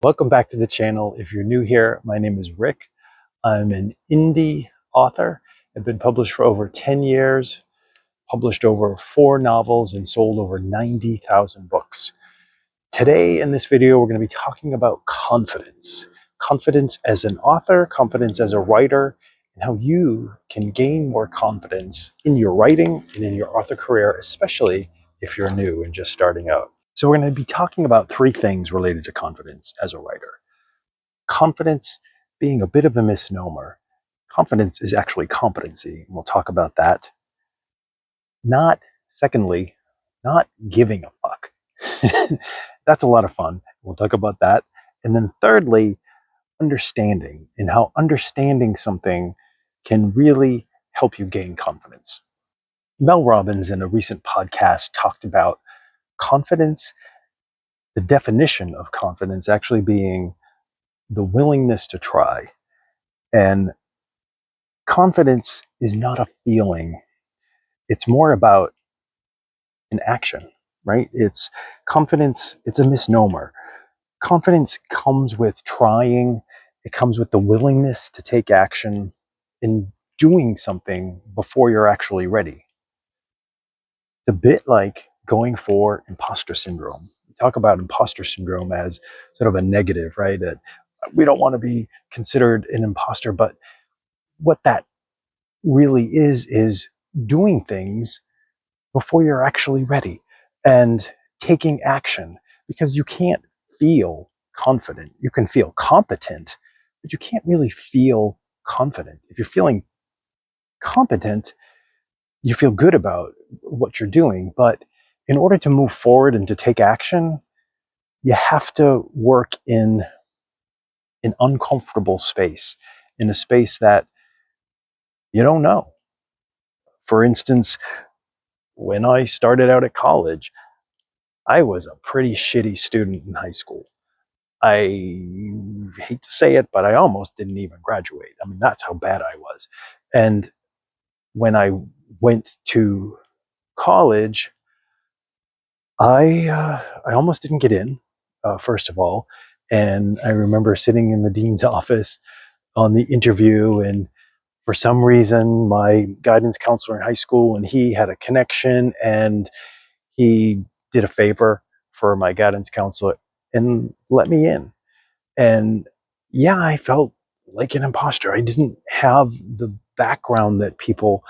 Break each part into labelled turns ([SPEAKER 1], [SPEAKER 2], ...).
[SPEAKER 1] Welcome back to the channel. If you're new here, my name is Rick. I'm an indie author. I've been published for over 10 years, published over 4 novels, and sold over 90,000 books. Today in this video, we're going to be talking about confidence. Confidence as an author, confidence as a writer, and how you can gain more confidence in your writing and in your author career, especially if you're new and just starting out. So we're going to be talking about 3 things related to confidence as a writer. Confidence being a bit of a misnomer. Confidence is actually competency, and we'll talk about that. Secondly, not giving a fuck. That's a lot of fun. We'll talk about that. And then thirdly, understanding, and how understanding something can really help you gain confidence. Mel Robbins, in a recent podcast, talked about confidence, the definition of confidence actually being the willingness to try. And confidence is not a feeling. It's more about an action, right? It's confidence, it's a misnomer. Confidence comes with trying, it comes with the willingness to take action in doing something before you're actually ready. It's a bit like going for imposter syndrome. We talk about imposter syndrome as sort of a negative, right? That we don't want to be considered an imposter, but what that really is doing things before you're actually ready and taking action, because you can't feel confident. You can feel competent, but you can't really feel confident. If you're feeling competent, you feel good about what you're doing, but in order to move forward and to take action, you have to work in an uncomfortable space, in a space that you don't know. For instance, when I started out at college, I was a pretty shitty student in high school. I hate to say it, but I almost didn't even graduate. I mean, that's how bad I was. And when I went to college, I almost didn't get in, first of all. And I remember sitting in the dean's office on the interview, and for some reason, my guidance counselor in high school and he had a connection, and he did a favor for my guidance counselor and let me in. And yeah, I felt like an imposter. I didn't have the background that people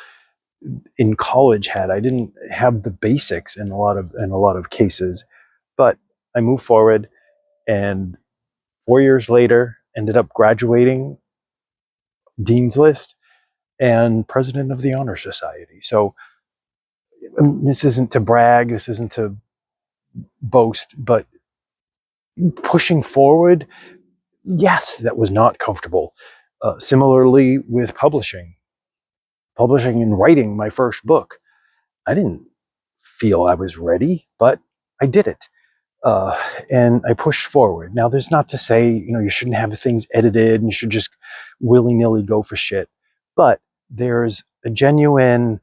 [SPEAKER 1] in college had. I didn't have the basics in a lot of cases. But I moved forward, and 4 years later ended up graduating, dean's list, and president of the honor society. So this isn't to brag, this isn't to boast, but pushing forward, yes, that was not comfortable. Similarly with publishing and writing my first book, I didn't feel I was ready, but I did it. Uh, and I pushed forward. Now, there's not to say, you shouldn't have things edited and you should just willy-nilly go for shit. But there's a genuine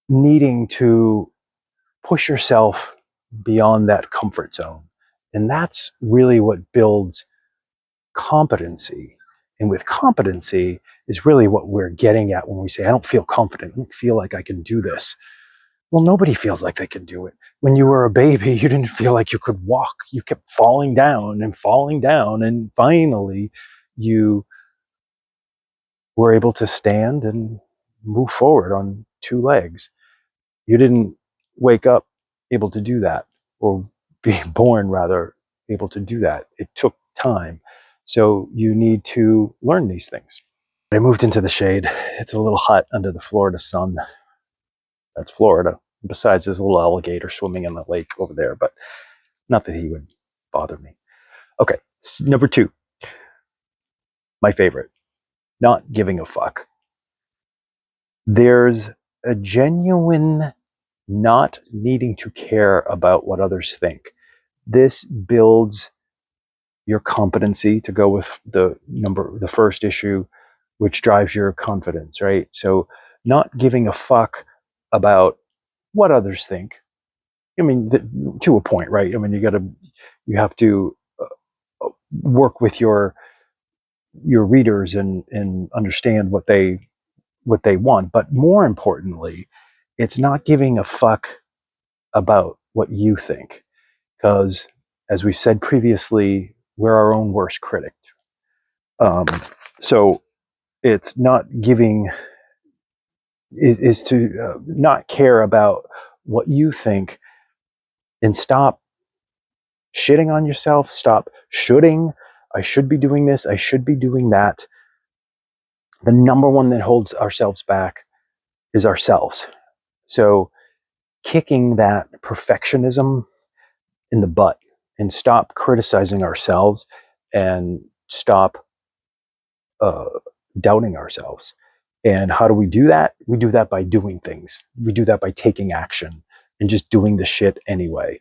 [SPEAKER 1] needing to push yourself beyond that comfort zone. And that's really what builds competency. And with competency is really what we're getting at when we say, I don't feel confident. I don't feel like I can do this. Well, nobody feels like they can do it. When you were a baby, you didn't feel like you could walk. You kept falling down and falling down. And finally, you were able to stand and move forward on 2 legs. You didn't wake up able to do that, or being born, rather, able to do that. It took time. So you need to learn these things. I moved into the shade. It's a little hot under the Florida sun. That's Florida. Besides, there's a little alligator swimming in the lake over there, but not that he would bother me. Okay, number 2, my favorite, not giving a fuck. There's a genuine not needing to care about what others think. This builds your competency, to go with the first issue, which drives your confidence, right? So not giving a fuck about what others think. I mean, to a point, right? I mean, you have to work with your readers and understand what they want. But more importantly, it's not giving a fuck about what you think, because as we've said previously, we're our own worst critic. Um, so it's not giving is to not care about what you think and stop shitting on yourself. Stop shoulding. I should be doing this. I should be doing that. The number one that holds ourselves back is ourselves. So kicking that perfectionism in the butt and stop criticizing ourselves and stop uh, doubting ourselves. And how do we do that? We do that by doing things. We do that by taking action and just doing the shit anyway.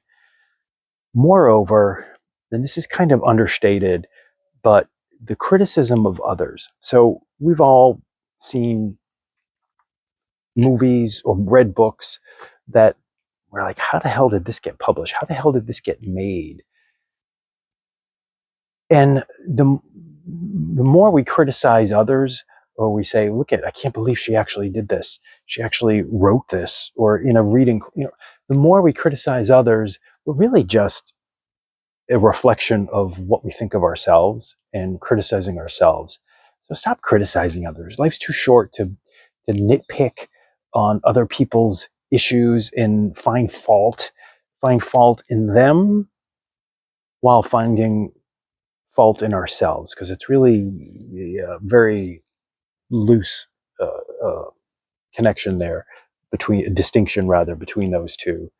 [SPEAKER 1] Moreover, and this is kind of understated, but the criticism of others. So we've all seen movies or read books that we're like, how the hell did this get published? How the hell did this get made? And the more we criticize others, or we say, look at, I can't believe she actually did this. She actually wrote this, or in a reading, the more we criticize others, we're really just a reflection of what we think of ourselves and criticizing ourselves. So stop criticizing others. Life's too short to nitpick on other people's issues and find fault in them while finding fault in ourselves, because it's really a very loose uh, uh, connection there, between a distinction rather between those two.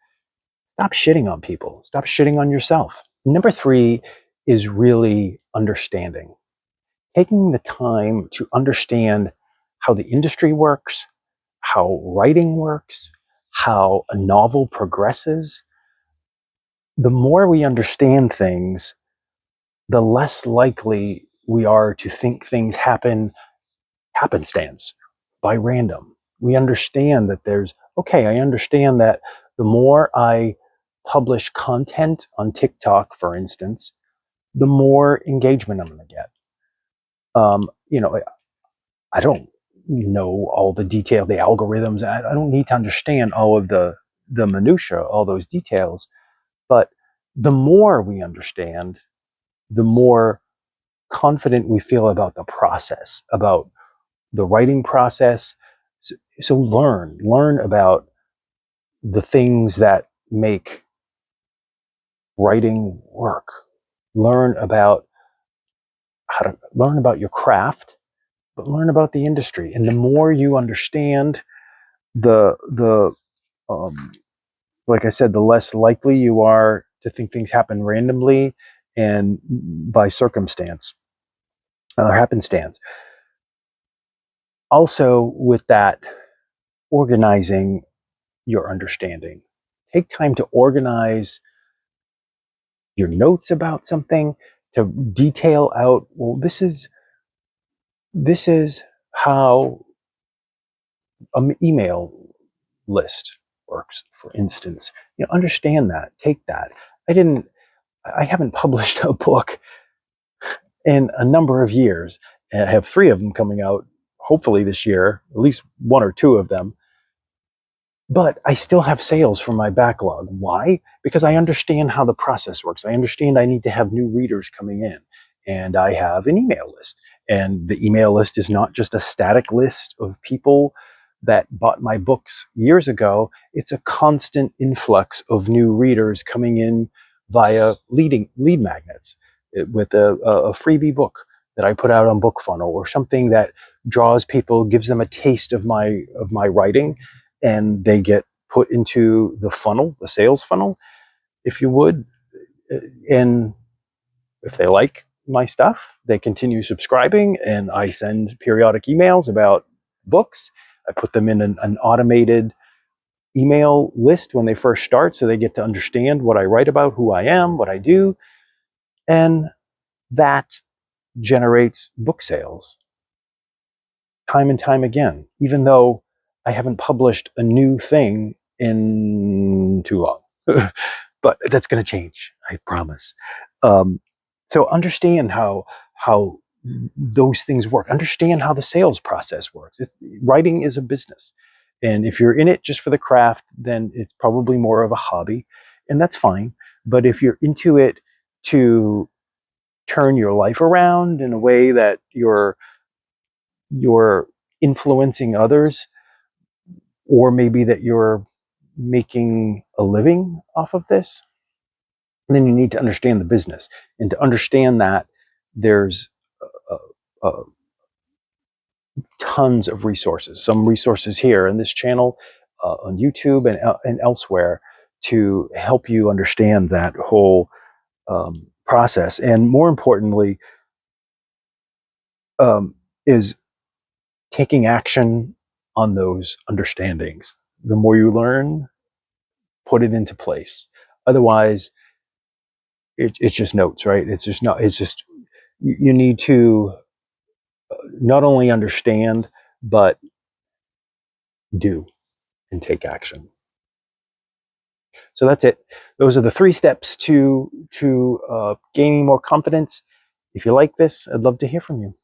[SPEAKER 1] Stop shitting on people. Stop shitting on yourself. Number three is really understanding. Taking the time to understand how the industry works, how writing works, how a novel progresses. The more we understand things, the less likely we are to think things happen happenstance, by random. We understand that I understand that the more I publish content on TikTok, for instance, the more engagement I'm going to get. I don't know all the detail, the algorithms. I don't need to understand all of the minutia, all those details. But the more we understand, the more confident we feel about the process, about the writing process. So learn about the things that make writing work. Learn about learn about your craft, but learn about the industry. And the more you understand the um, like I said, the less likely you are to think things happen randomly and by circumstance or happenstance. Also, with that, organizing your understanding. Take time to organize your notes about something, to detail out, well, this is how an email list works, for instance. Understand that, take that. I haven't published a book in a number of years, and I have 3 of them coming out hopefully this year, at least 1 or 2 of them. But I still have sales from my backlog. Why? Because I understand how the process works. I understand I need to have new readers coming in, and I have an email list. And the email list is not just a static list of people that bought my books years ago. It's a constant influx of new readers coming in via lead magnets, with a freebie book that I put out on BookFunnel, or something that draws people, gives them a taste of my writing, and they get put into the funnel, the sales funnel, if you would. And if they like my stuff, they continue subscribing, and I send periodic emails about books. I put them in an automated email list when they first start, so they get to understand what I write about, who I am, what I do. And that generates book sales time and time again, even though I haven't published a new thing in too long. But that's going to change, I promise. Um, So understand how those things work. Understand how the sales process works. Writing is a business, and if you're in it just for the craft, then it's probably more of a hobby, and that's fine. But if you're into it to turn your life around in a way that you're influencing others, or maybe that you're making a living off of this, then you need to understand the business, and to understand that there's uh, uh, tons of resources, some resources here in this channel, on YouTube and elsewhere, to help you understand that whole process. And more importantly, is taking action on those understandings. The more you learn, put it into place. Otherwise, it's just notes, right? It's just not. It's just you need to not only understand, but do and take action. So that's it. Those are the 3 steps to gaining more confidence. If you like this, I'd love to hear from you.